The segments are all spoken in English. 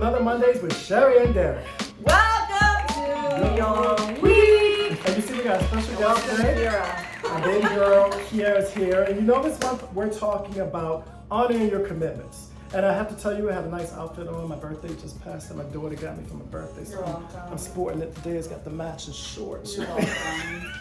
another Mondays with Sheri and Derek. Welcome to your week. And you see we got a special guest today. Kira. Our baby girl, Kira, is here. And you know this month we're talking about honoring your commitments. And I have to tell you, I have a nice outfit on. My birthday just passed and my daughter got me for my birthday. So You're welcome. I'm sporting it today. It's got the matching shorts. You're welcome.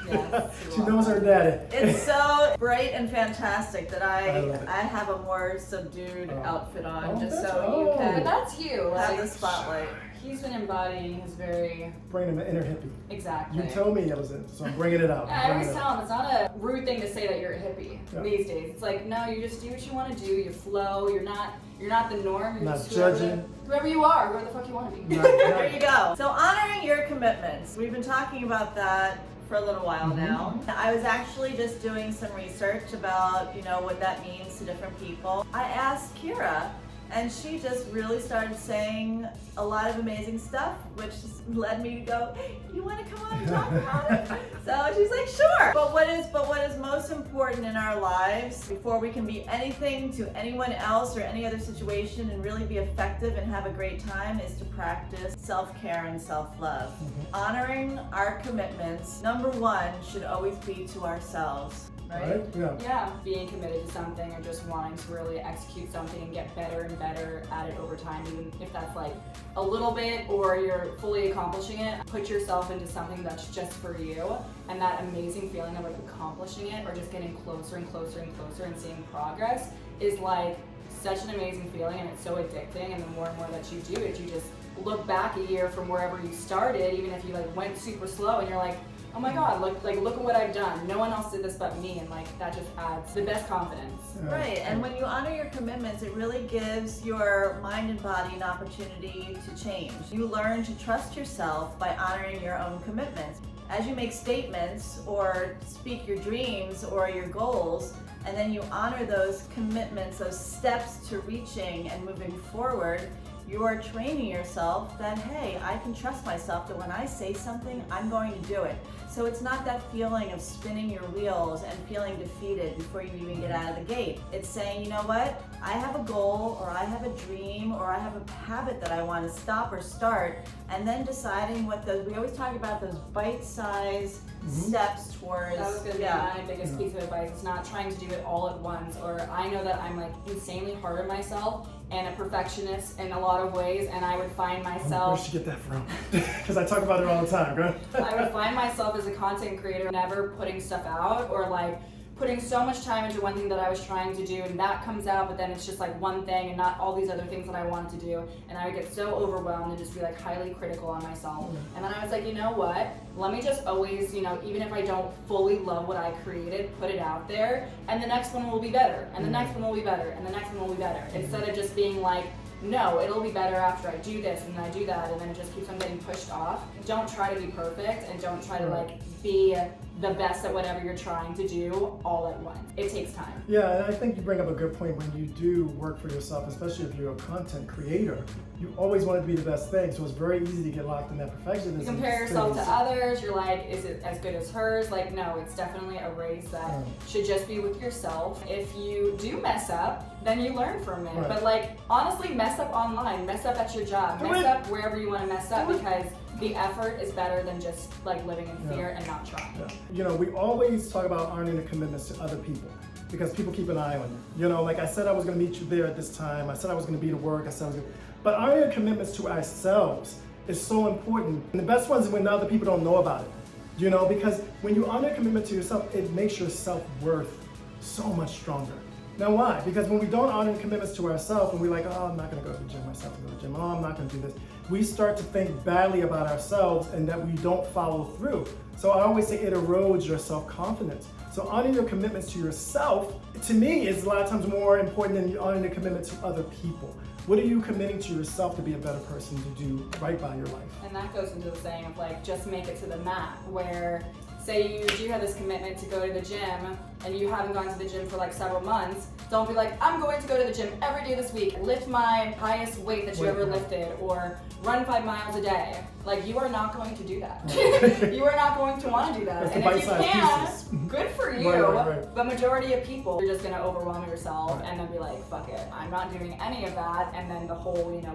Yes, She knows her daddy. It's so bright and fantastic that I love it. I have a more subdued outfit on, just that's- so you But can that's you. have Like, the spotlight. he's been embodying his very Bringing an inner hippie. exactly. You told me I was in, so I'm bringing it out. I always tell him it's not a rude thing to say that you're a hippie Yeah. these days. It's like, no, you just do what you want to do. You flow. You're not the norm. You're Not just judging. whoever you are, whoever the fuck you want to be. There you go. So honoring your commitments. We've been talking about that for a little while now. I was actually just doing some research about, what that means to different people. I asked Kira, and she just really started saying a lot of amazing stuff, which led me to go, you want to come on and talk about it? So she's like, sure. But what is most important in our lives before we can be anything to anyone else or any other situation and really be effective and have a great time is to practice self-care and self-love. Honoring our commitments, number one, should always be to ourselves. Right? Yeah. Yeah, being committed to something or just wanting to really execute something and get better and better at it over time, even if that's like a little bit or you're fully accomplishing it. Put yourself into something that's just for you, and that amazing feeling of like accomplishing it or just getting closer and closer and closer and seeing progress is like such an amazing feeling, and it's so addicting. And the more and more that you do it, you just look back a year from wherever you started, even if you like went super slow, and you're like, oh my God, look at what I've done. No one else did this but me, and like that just adds the best confidence. Right, and when you honor your commitments, it really gives your mind and body an opportunity to change. You learn to trust yourself by honoring your own commitments. As you make statements or speak your dreams or your goals, and then you honor those commitments, those steps to reaching and moving forward, you are training yourself that, hey, I can trust myself that when I say something, I'm going to do it. So it's not that feeling of spinning your wheels and feeling defeated before you even get out of the gate. It's saying, you know what, I have a goal or I have a dream or I have a habit that I want to stop or start, and then deciding what we always talk about those bite-sized steps towards. That was going to be my biggest piece of advice. It's not trying to do it all at once, or I know that I'm like insanely hard on myself and a perfectionist in a lot of ways, and I would find myself. Where'd you get that from? Because I talk about it all the time, girl. I would find myself as a content creator never putting stuff out, or like putting so much time into one thing that I was trying to do, and that comes out, but then it's just like one thing and not all these other things that I wanted to do, and I would get so overwhelmed and just be like highly critical on myself. And then I was like, you know what, let me just always, even if I don't fully love what I created, put it out there, and the next one will be better, and the next one will be better, and the next one will be better, instead of just being like, no, it'll be better after I do this and then I do that, and then it just keeps on getting pushed off. Don't try to be perfect, and don't try to like be the best at whatever you're trying to do all at once. It takes time. Yeah, and I think you bring up a good point. When you do work for yourself, especially if you're a content creator, you always want it to be the best thing. So it's very easy to get locked in that perfectionism. You compare yourself to others, you're like, is it as good as hers? Like, no, it's definitely a race that should just be with yourself. If you do mess up, then you learn from it. Right. But like, honestly, mess up online, mess up at your job, mess up wherever you want to mess up, because the effort is better than just like living in fear and not trying. We always talk about honoring the commitments to other people because people keep an eye on you. Like I said, I was going to meet you there at this time. I said I was going to be to work. I said I was going to. But honoring commitments to ourselves is so important. And the best ones is when other people don't know about it. Because when you honor a commitment to yourself, it makes your self-worth so much stronger. Now why? Because when we don't honor commitments to ourselves and we're like, oh, I'm not going to go to the gym myself, go to the gym, oh, I'm not going to do this, we start to think badly about ourselves and that we don't follow through. So I always say it erodes your self-confidence. So honoring your commitments to yourself, to me, is a lot of times more important than honoring the commitment to other people. What are you committing to yourself to be a better person, to do right by your life? And that goes into the saying of like, just make it to the mat, where say you do have this commitment to go to the gym and you haven't gone to the gym for like several months, don't be like, I'm going to go to the gym every day this week, lift my highest weight that you ever lifted, or run 5 miles a day. Like, you are not going to do that. You are not going to want to do that. That's and the if you bite-sized can, good for you. Right. The majority of people, you're just going to overwhelm yourself and then be like, fuck it, I'm not doing any of that, and then the whole,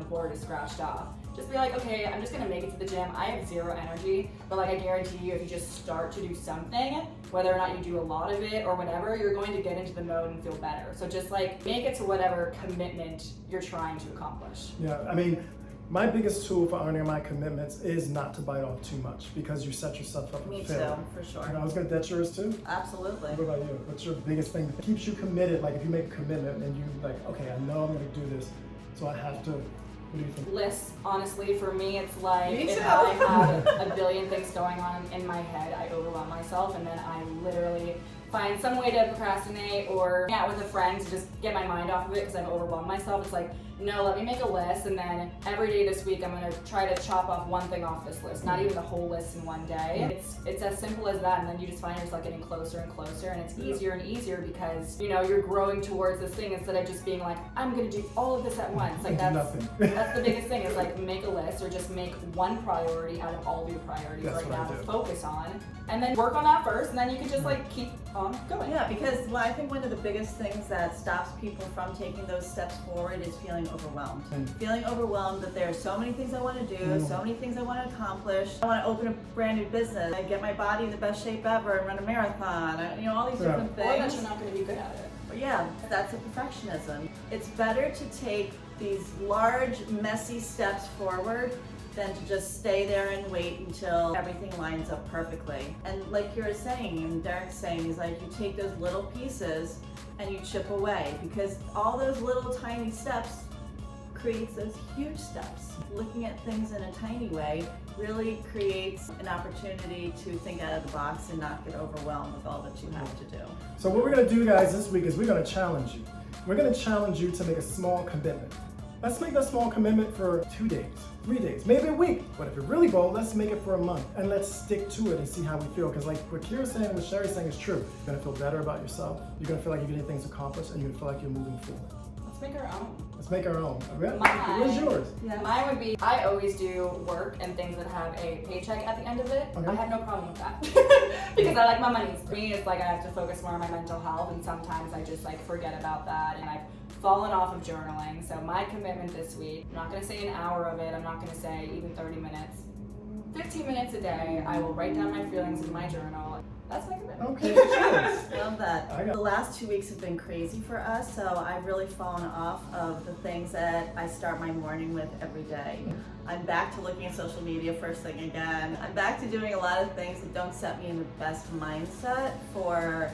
board is scratched off. Just be like, okay, I'm just gonna make it to the gym. I have zero energy, but like I guarantee you, if you just start to do something, whether or not you do a lot of it or whatever, you're going to get into the mode and feel better. So just like make it to whatever commitment you're trying to accomplish. Yeah, I mean, my biggest tool for honoring my commitments is not to bite off too much, because you set yourself up for Me failure. too, for sure. I was gonna, that's yours too? Absolutely. What about you? What's your biggest thing that keeps you committed? Like if you make a commitment and you like, okay, I know I'm gonna do this, so I have to. What do you think? Lists, honestly, for me, it's like Me if too. I have a billion things going on in my head, I overwhelm myself, and then I literally find some way to procrastinate or hang out with a friend to just get my mind off of it because I've overwhelmed myself. It's like, no, let me make a list, and then every day this week I'm gonna try to chop off one thing off this list, not even the whole list in one day. It's as simple as that, and then you just find yourself getting closer and closer, and it's easier and easier because you're growing towards this thing instead of just being like, I'm gonna do all of this at once. Like that's the biggest thing is like make a list or just make one priority out of all of your priorities right now to focus on, and then work on that first, and then you can just like keep on going. Yeah, because I think one of the biggest things that stops people from taking those steps forward is feeling overwhelmed. Feeling overwhelmed that there are so many things I want to do, so many things I want to accomplish. I want to open a brand new business, I get my body in the best shape ever and run a marathon, all these different things. Or that you're not going to be good at it. But yeah, that's a perfectionism. It's better to take these large, messy steps forward than to just stay there and wait until everything lines up perfectly. And like you were saying, and Derek's saying, is like you take those little pieces and you chip away, because all those little tiny steps creates those huge steps. Looking at things in a tiny way really creates an opportunity to think out of the box and not get overwhelmed with all that you have to do. So what we're gonna do, guys, this week is we're gonna challenge you. We're gonna challenge you to make a small commitment. Let's make that small commitment for 2 days, 3 days, maybe a week. But if you're really bold, let's make it for a month and let's stick to it and see how we feel. Because like what Kira's saying, what Sheri's saying is true. You're gonna feel better about yourself. You're gonna feel like you're getting things accomplished, and you're gonna feel like you're moving forward. Let's make our own. Let's make our own. Mine- What's yours? Yeah. Mine would be, I always do work and things that have a paycheck at the end of it. Okay. I have no problem with that because I like my money. For me, it's like I have to focus more on my mental health, and sometimes I just like forget about that, and I've fallen off of journaling. So my commitment this week, I'm not gonna say an hour of it, I'm not gonna say even 30 minutes. 15 minutes a day, I will write down my feelings in my journal. That's my commitment. Okay, what's yours? Love that. The last 2 weeks have been crazy for us, so I've really fallen off of the things that I start my morning with every day. I'm back to looking at social media first thing again. I'm back to doing a lot of things that don't set me in the best mindset for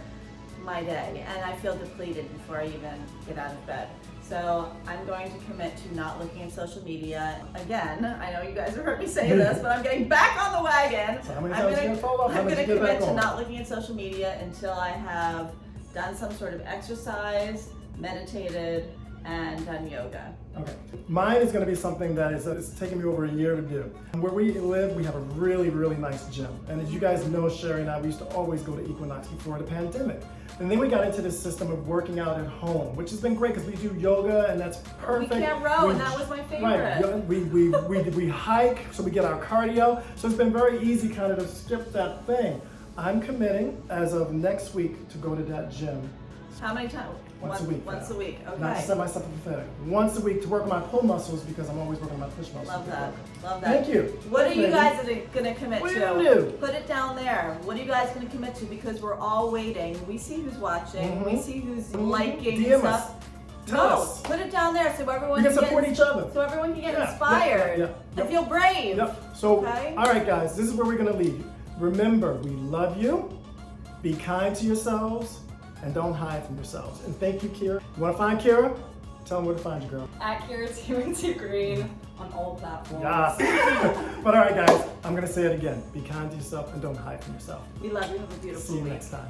my day, and I feel depleted before I even get out of bed. So I'm going to commit to not looking at social media again. I know you guys have heard me say this, but I'm getting back on the wagon. So how many times are you gonna fall off? How I'm much going you to get back commit to on? not looking at social media until I have done some sort of exercise, meditated, and done yoga. Okay. Mine is going to be something that it's taken me over a year to do. Where we live, we have a really, really nice gym. And as you guys know, Sheri and I, we used to always go to Equinox before the pandemic. And then we got into this system of working out at home, which has been great because we do yoga and that's perfect. We can't row, and that was my favorite. Right. We hike, so we get our cardio. So it's been very easy kind of to skip that thing. I'm committing as of next week to go to that gym. How many times? Once a week. Once a week, okay. Not to set myself up for failure. Once a week to work on my pull muscles because I'm always working on my push muscles. Love that. Love that. Thank you. What are you guys going to commit What are to? you gonna do? Put it down there. What are you guys going to commit to? Because we're all waiting. We see who's watching. We see who's liking DM stuff. us. Tell us. Put it down there so everyone We can support each other. So everyone can get Yeah, inspired yeah. and feel brave. Yep. So, Okay. all right, guys, this is where we're going to leave you. Remember, we love you. Be kind to yourselves. And don't hide from yourselves. And thank you, Kira. You want to find Kira? Tell them where to find you, girl. At Sheri and Derek Green on all platforms. Yes. But all right, guys, I'm going to say it again. Be kind to yourself and don't hide from yourself. We love you. Have a beautiful See you week. next time.